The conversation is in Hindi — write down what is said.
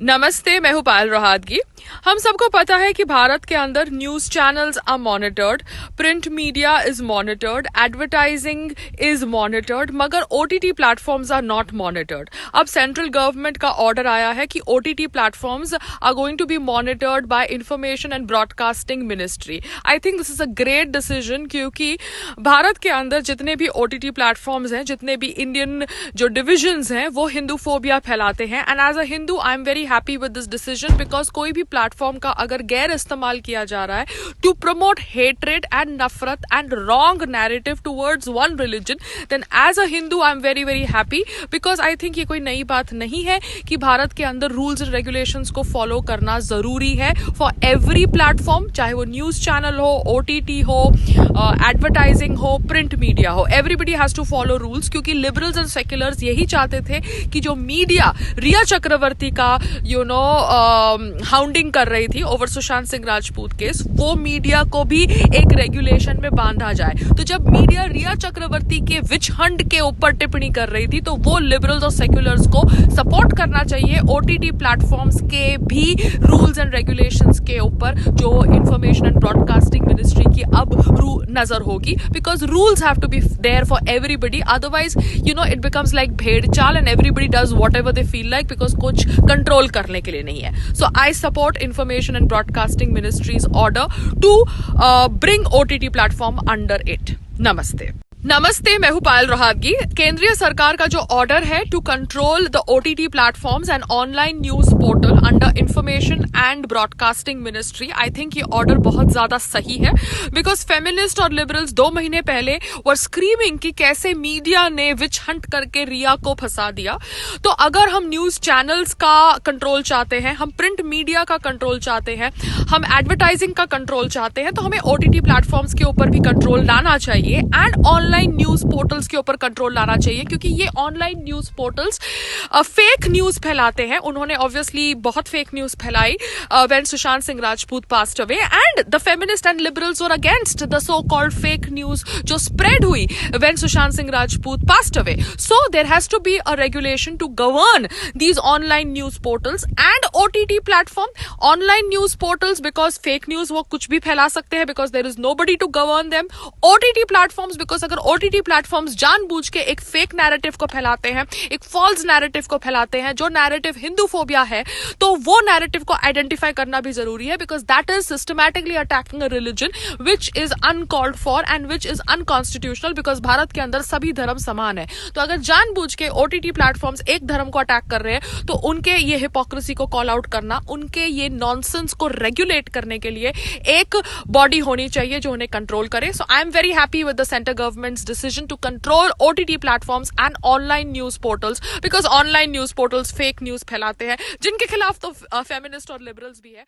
नमस्ते, मैं हूं पायल रोहातगी। हम सबको पता है कि भारत के अंदर news channels are monitored, print media is monitored, advertising is monitored, मगर OTT platforms are not monitored. अब सेंट्रल गवर्नमेंट का ऑर्डर आया है कि OTT platforms are going to be monitored by information and broadcasting ministry. I think this is a great decision, क्योंकि भारत के अंदर जितने भी ओटीटी प्लेटफॉर्म्स हैं, जितने भी इंडियन जो डिविजन्स हैं, वो हिंदू फोबिया फैलाते हैं। And as a Hindu I am very happy with this decision, because कोई भी प्लेटफॉर्म का अगर गैर इस्तेमाल किया जा रहा है टू प्रमोट हेट्रेड एंड नफरत and wrong narrative towards one religion, then as a Hindu I am very very happy, because I think ये कोई नई बात नहीं है कि भारत के अंदर रूल्स एंड रेगुलेशंस को फॉलो करना जरूरी है फॉर एवरी प्लेटफॉर्म, चाहे वो न्यूज चैनल हो, ओटीटी हो, एडवर्टाइजिंग हो, प्रिंट मीडिया हो। Everybody has to follow rules, क्योंकि लिबरल्स एंड सेक्युलर्स यही चाहते थे कि जो मीडिया रिया चक्रवर्ती का हाउंडिंग कर रही थी ओवर सुशांत सिंह राजपूत केस, वो मीडिया को भी एक रेगुलेशन में बांधा जाए। तो जब मीडिया रिया चक्रवर्ती के विच हंट के ऊपर टिप्पणी कर रही थी, तो वो लिबरल्स और सेक्युलर्स को सपोर्ट करना चाहिए ओटीटी प्लेटफॉर्म्स के भी रूल्स एंड रेगुलेशंस के ऊपर, जो इंफॉर्मेशन एंड ब्रॉडकास्टिंग मिनिस्ट्री की अब नजर होगी, because rules have to be there for everybody. Otherwise it becomes like भेड़ चाल and everybody does whatever they feel like, because कुछ कंट्रोल करने के लिए नहीं है। So I support Information and Broadcasting Ministry's order to bring OTT platform under it. नमस्ते, मैं हूं पायल रोहातगी। केंद्रीय सरकार का जो ऑर्डर है to control the OTT platforms and online news portal under information and broadcasting ministry, I think ये ऑर्डर बहुत ज्यादा सही है, बिकॉज फेमिनिस्ट और लिबरल्स 2 महीने पहले वर स्क्रीमिंग कि कैसे मीडिया ने विच हंट करके रिया को फंसा दिया। तो अगर हम न्यूज चैनल्स का कंट्रोल चाहते हैं, हम प्रिंट मीडिया का कंट्रोल चाहते हैं, हम एडवर्टाइजिंग का कंट्रोल चाहते हैं, तो हमें ओटीटी प्लेटफॉर्म्स के ऊपर भी कंट्रोल लाना चाहिए एंड ऑनलाइन न्यूज पोर्टल्स के ऊपर कंट्रोल लाना चाहिए, क्योंकि ये online news portals fake news फैलाते हैं। उन्होंने ऑब्वियसली बहुत फेक न्यूज फैलाई when Sushant Singh Rajput passed away, and the feminist and liberals were against the so called fake news जो स्प्रेड हुई when Sushant Singh Rajput passed away. So there has to be a regulation to govern these online news portals and OTT platform. Online news portals because fake news वो कुछ भी फैला सकते हैं, because there is nobody to govern them. OTT platforms because अगर ओटीटी प्लेटफॉर्म्स जानबूझ के एक फेक नैरेटिव को फैलाते हैं, एक फॉल्स नैरेटिव को फैलाते हैं, जो नैरेटिव हिंदू फोबिया है, तो वो नैरेटिव को आइडेंटिफाई करना भी जरूरी है, because that is systematically attacking a religion which is uncalled for and which is unconstitutional, because Bharat के अंदर सभी धर्म समान है। तो अगर जानबूझ के ओटीटी प्लेटफॉर्म्स एक धर्म को अटैक कर रहे हैं, तो उनके ये हिपोक्रेसी को कॉल आउट करना, उनके ये नॉनसेंस को रेगुलेट करने के लिए एक बॉडी होनी चाहिए जो उन्हें कंट्रोल करे। So I am very happy with the centre government's decision to control OTT platforms and online news portals, because online news portals fake news फैलाते हैं, जिनके खिलाफ तो फेमिनिस्ट और लिबरल्स भी है।